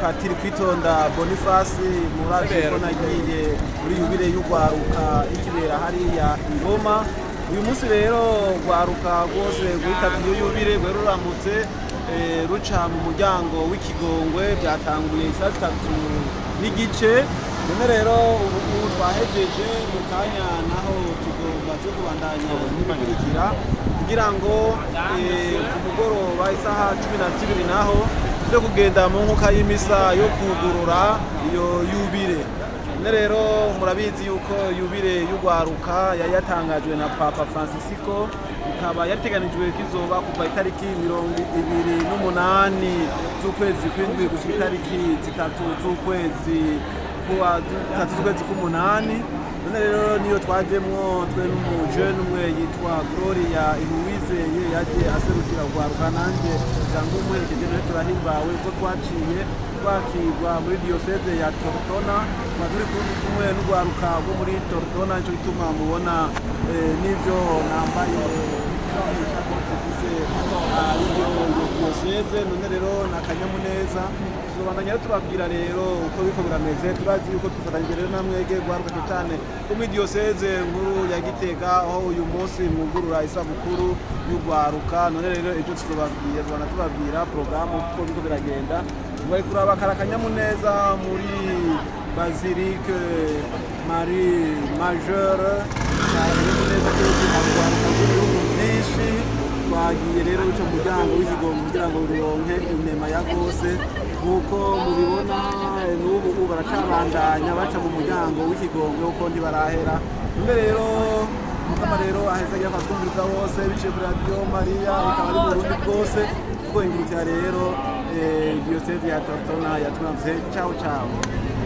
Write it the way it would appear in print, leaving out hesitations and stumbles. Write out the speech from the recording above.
Patiri Kwitonda Boniface muraje ko nagiye muri Jubilé y'ugwaruka ikibera hariya i Roma. Uyu munsi rero gwaruka rwose guhitabye Jubilé rweruramutse ruca mu muryango w'ikigongwe byatanguye isaha 3 n'igice. None rero ubu twahejeje mu kanya naho tugomba cyo kubandanya n'ibikurikira kugira ngo ku mugoroba isaha 12 naho tuje kugenda mu nkuka y'imisa yo kugurura iyo Jubilé. None rero murabizi yuko Jubilé y'ugwaruka yatangajwe na Papa Francisco, ikaba yateganijwe kizoba kuva itariki 28 z'ukwezi kw'indwi gushika itariki 3 z'ukwezi k'umunani. None rero niyo twajemwo twe n'umujene umwe yitwa Gloria Ihuwizeye yaje aserukira ugwaruka nanje cyangwa umuherekeje nawe turahimbawe ko twaciye twakirwa muri diocese ya Tortona, turi kumwe n'ugwaruka rwo muri Tortona, nico gituma mubona n'ivyo nambaye iyo diocese. None rero nakanyamuneza tubandanya tubabwira rero uko biko birameze. Turazi yuko twifatanyije rero namwege gwaruka cyane ko muri diocese nkuru ya Gitega aho uyu munsi mwugurura isabukuru y'ugwaruka. None rero ejo tubabwira programme uko biko biragenda. Bari kuraba karakanyamuneza muri Basilique Maria Majora kanyamuneza byinshi. Twagiye rero uco muryango w'ikigongwe kugira ngo ruronke inema ya gose nkuko mubibona n'ubu baracabandanya baca mu muryango w'ikigongwe uko ntibarahera. None rero mukama rero aheza yafatwumviriza bose biciye kuri Radio Maria ikaba ari mu Burundi bwose kuko ingurukira rero diocese ya Tortona yatwamvye. Ciao ciao.